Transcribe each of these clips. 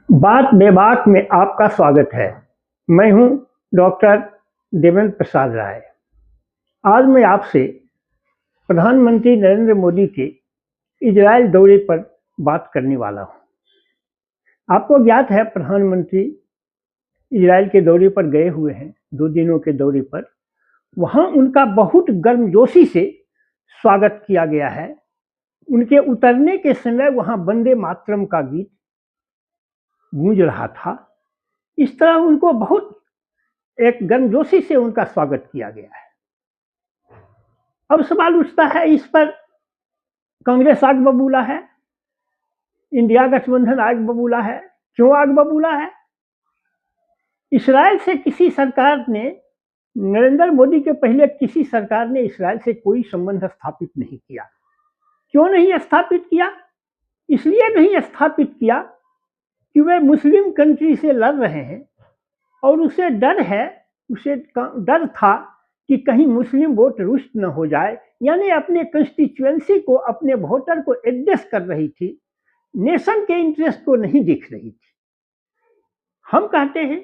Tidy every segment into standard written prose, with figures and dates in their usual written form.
बात बेबाक में आपका स्वागत है। मैं हूं डॉक्टर देवेंद्र प्रसाद राय। आज मैं आपसे प्रधानमंत्री नरेंद्र मोदी के इजराइल दौरे पर बात करने वाला हूं। आपको ज्ञात है प्रधानमंत्री इजराइल के दौरे पर गए हुए हैं, 2 दिनों के दौरे पर। वहां उनका बहुत गर्मजोशी से स्वागत किया गया है। उनके उतरने के समय वहां वंदे मातरम का गीत गूंज रहा था। इस तरह उनको बहुत एक गर्मजोशी से उनका स्वागत किया गया है। अब सवाल उठता है, इस पर कांग्रेस आग बबूला है, इंडिया गठबंधन आग बबूला है। क्यों आग बबूला है? इसराइल से किसी सरकार ने, नरेंद्र मोदी के पहले किसी सरकार ने इसराइल से कोई संबंध स्थापित नहीं किया। क्यों नहीं स्थापित किया? इसलिए नहीं स्थापित किया कि वे मुस्लिम कंट्री से लड़ रहे हैं और उसे डर था कि कहीं मुस्लिम वोट रुष्ट न हो जाए, यानी अपने कंस्टिट्यूएंसी को, अपने वोटर को एडजस्ट कर रही थी, नेशन के इंटरेस्ट को नहीं देख रही थी। हम कहते हैं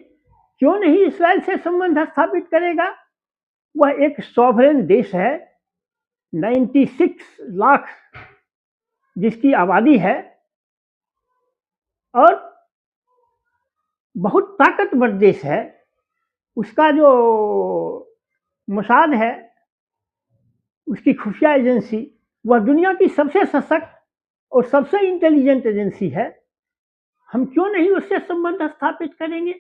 क्यों नहीं इसराइल से संबंध स्थापित करेगा? वह एक सॉवरेन देश है, 96 लाख जिसकी आबादी है और बहुत ताकतवर देश है। उसका जो मोसाद है, उसकी खुफिया एजेंसी, वह दुनिया की सबसे सशक्त और सबसे इंटेलिजेंट एजेंसी है। हम क्यों नहीं उससे संबंध स्थापित करेंगे?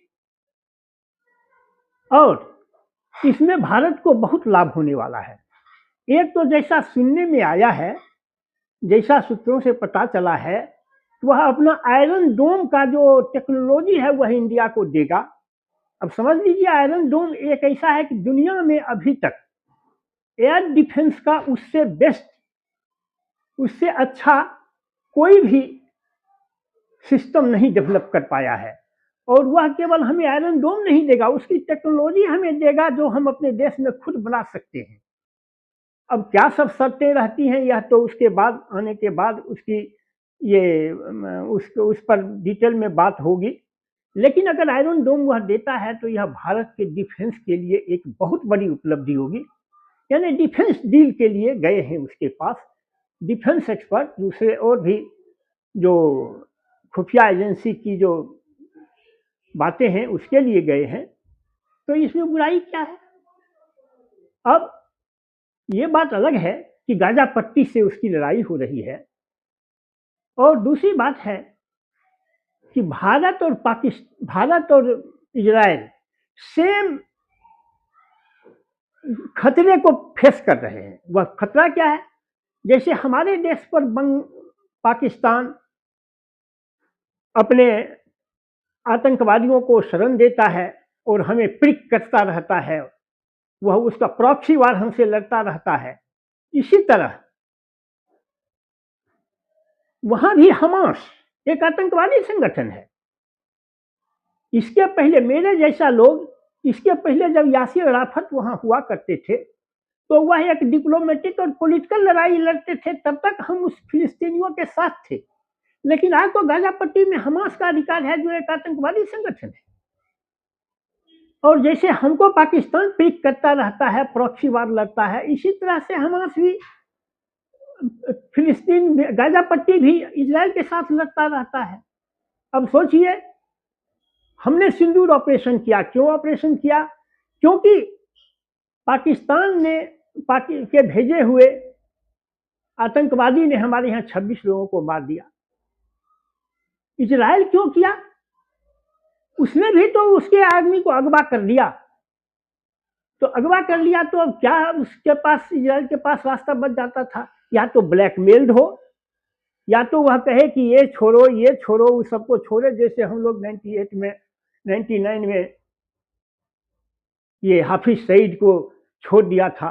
और इसमें भारत को बहुत लाभ होने वाला है। एक तो जैसा सुनने में आया है, जैसा सूत्रों से पता चला है, वह अपना आयरन डोम का जो टेक्नोलॉजी है वह इंडिया को देगा। अब समझ लीजिए, आयरन डोम एक ऐसा है कि दुनिया में अभी तक एयर डिफेंस का उससे बेस्ट, उससे अच्छा कोई भी सिस्टम नहीं डेवलप कर पाया है। और वह केवल हमें आयरन डोम नहीं देगा, उसकी टेक्नोलॉजी हमें देगा जो हम अपने देश में खुद बना सकते हैं। अब क्या सब शर्तें रहती हैं, यह तो उसके बाद, आने के बाद उसकी उस पर डिटेल में बात होगी। लेकिन अगर आयरन डोम वह देता है तो यह भारत के डिफेंस के लिए एक बहुत बड़ी उपलब्धि होगी। यानी डिफेंस डील के लिए गए हैं उसके पास डिफेंस एक्सपर्ट, दूसरे और भी जो खुफिया एजेंसी की जो बातें हैं उसके लिए गए हैं। तो इसमें बुराई क्या है? अब ये बात अलग है कि गाजा पट्टी से उसकी लड़ाई हो रही है, और दूसरी बात है कि भारत और इजराइल सेम खतरे को फेस कर रहे हैं। वह खतरा क्या है? जैसे हमारे देश पर पाकिस्तान अपने आतंकवादियों को शरण देता है और हमें प्रिक करता रहता है, वह उसका प्रॉक्सी वार हमसे लड़ता रहता है। इसी तरह वहां भी हमास एक आतंकवादी संगठन है। इसके पहले मेरे जैसा लोग, इसके पहले जब यासिर अराफत वहां हुआ करते थे तो वह एक डिप्लोमेटिक और पॉलिटिकल लड़ाई लड़ते थे, तब तक हम उस फिलिस्तीनियों के साथ थे। लेकिन आज तो गाजा पट्टी में हमास का अधिकार है जो एक आतंकवादी संगठन है। और जैसे हमको पाकिस्तान पिक करता रहता है, प्रॉक्सी वार लड़ता है, इसी तरह से हमास भी फिलिस्तीन, गाजा पट्टी भी इजराइल के साथ लड़ता रहता है। अब सोचिए, हमने सिंदूर ऑपरेशन किया। क्यों ऑपरेशन किया? क्योंकि पाकिस्तान ने के भेजे हुए आतंकवादी ने हमारे यहाँ 26 लोगों को मार दिया। इजराइल क्यों किया? उसने भी तो उसके आदमी को अगवा कर लिया। तो अगवा कर लिया तो अब क्या उसके पास, इजराइल के पास रास्ता बच जाता था? या तो ब्लैकमेल्ड हो, या तो वह कहे कि ये छोड़ो, ये छोड़ो, उस सबको छोड़े। जैसे हम लोग 99 में ये हाफिज सईद को छोड़ दिया था,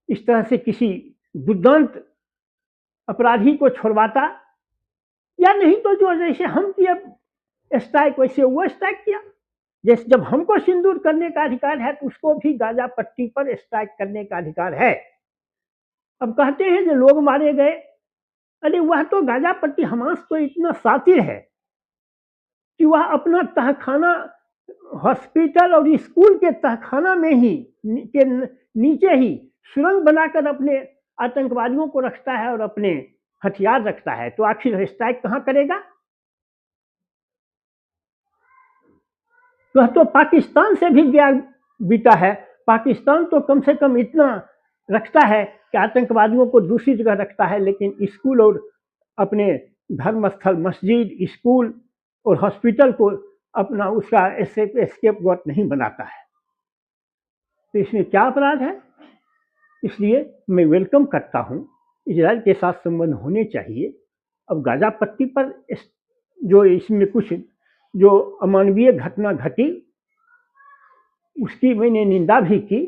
इस तरह से किसी दुर्दांत अपराधी को छोड़वाता। या नहीं तो जो जैसे हम किए स्ट्राइक, वैसे वो स्ट्राइक किया। जैसे जब हमको सिंदूर करने का अधिकार है तो उसको भी गाजा पट्टी पर स्ट्राइक करने का अधिकार है। अब कहते हैं जो लोग मारे गए, अरे वह तो गाजा पट्टी, हमास तो इतना सातिर है कि वह अपना तहखाना हॉस्पिटल और स्कूल के तहखाना में ही के नीचे ही सुरंग बनाकर अपने आतंकवादियों को रखता है और अपने हथियार रखता है, तो आखिर स्ट्राइक कहाँ करेगा? वह तो पाकिस्तान से भी गया बीता है। पाकिस्तान तो कम से कम इतना रखता है कि आतंकवादियों को दूसरी जगह रखता है, लेकिन स्कूल और अपने धर्म स्थल, मस्जिद, स्कूल और हॉस्पिटल को अपना उसका एस्केप गोट नहीं बनाता है। तो इसमें क्या अपराध है? इसलिए मैं वेलकम करता हूँ, इजराइल के साथ संबंध होने चाहिए। अब गाजा पट्टी पर जो इसमें कुछ जो अमानवीय घटना घटी उसकी मैंने निंदा भी की,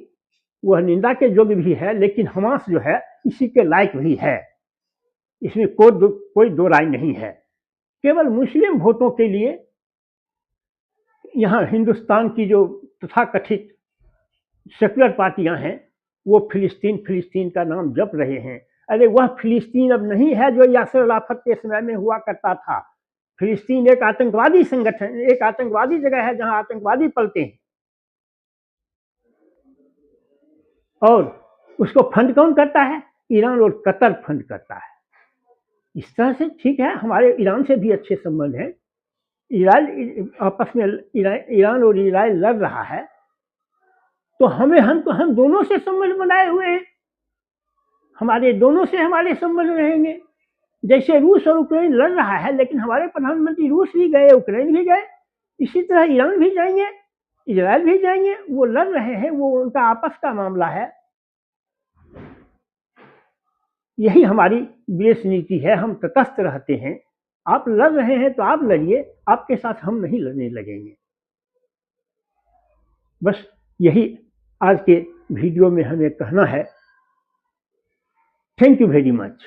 वह निंदा के योग्य भी है, लेकिन हमास जो है इसी के लायक भी है, इसमें कोई दो राय नहीं है। केवल मुस्लिम वोटों के लिए यहाँ हिंदुस्तान की जो तथाकथित सेकुलर पार्टियां हैं वो फिलिस्तीन का नाम जप रहे हैं। अरे वह फिलिस्तीन अब नहीं है जो यासिर अराफत के समय में हुआ करता था। फिलिस्तीन एक आतंकवादी संगठन, एक आतंकवादी जगह है जहां आतंकवादी पलते हैं, और उसको फंड कौन करता है? ईरान और कतर फंड करता है। इस तरह से ठीक है, हमारे ईरान से भी अच्छे संबंध हैं। इजराइल आपस में ईरान और इजराइल लड़ रहा है, तो हम दोनों से संबंध बनाए हुए हैं, हमारे दोनों से हमारे संबंध रहेंगे। जैसे रूस और यूक्रेन लड़ रहा है, लेकिन हमारे प्रधानमंत्री रूस भी गए, यूक्रेन भी गए, इसी तरह ईरान भी जाएंगे, इजराइल भी जाएंगे। वो लड़ रहे हैं, वो उनका आपस का मामला है। यही हमारी विदेश नीति है, हम तटस्थ रहते हैं। आप लड़ रहे हैं तो आप लड़िए, आपके साथ हम नहीं लड़ने लगेंगे। बस यही आज के वीडियो में हमें कहना है। Thank you very much.